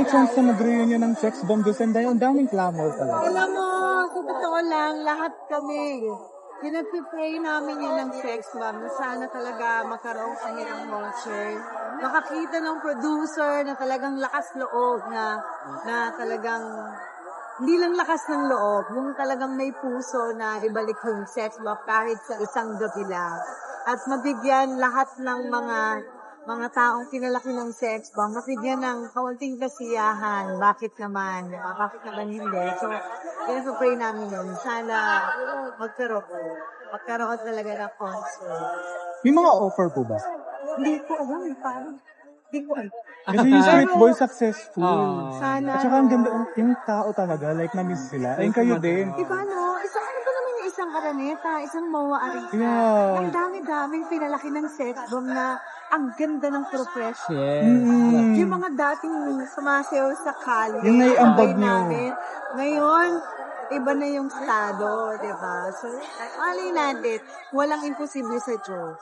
may chance na mag-reunion ng sex bomb doon dahil ang daming clamor talaga. Alam mo, sa totoo lang, lahat kami, pinag-pray namin yun ng sex bomb na sana talaga magkaroon kami ng concert. Makakita ng producer na talagang lakas loob na talagang hindi lang lakas ng loob, yung talagang may puso na ibalik yung sex bomb kahit sa isang gabi lang. At mabigyan lahat ng mga taong pinalaki ng sex bomb, mabigyan ng kaunting kasiyahan. Bakit naman? Bakit naman hindi? So, pray namin yun. Sana magkaroon talaga ng concert. May mga offer po ba? Hindi ko alam, parang. Hindi ko alam. Kasi yung Sweet Boy successful. Sana. At saka ang ganda, yung tao talaga, like na-miss sila. Ayun kayo din. Diba no? Ano ba naman yung isang Araneta, isang Moa Arisa? Yeah. Ang dami-daming pinalaki ng sex bomb na ang ganda ng profession. Mm. Yung mga dating sumasayaw sa kalye. Yung naiambag sabay nyo. namin. Ngayon, iba na yung estado, di ba? So, alay natin, walang imposible sa Diyos.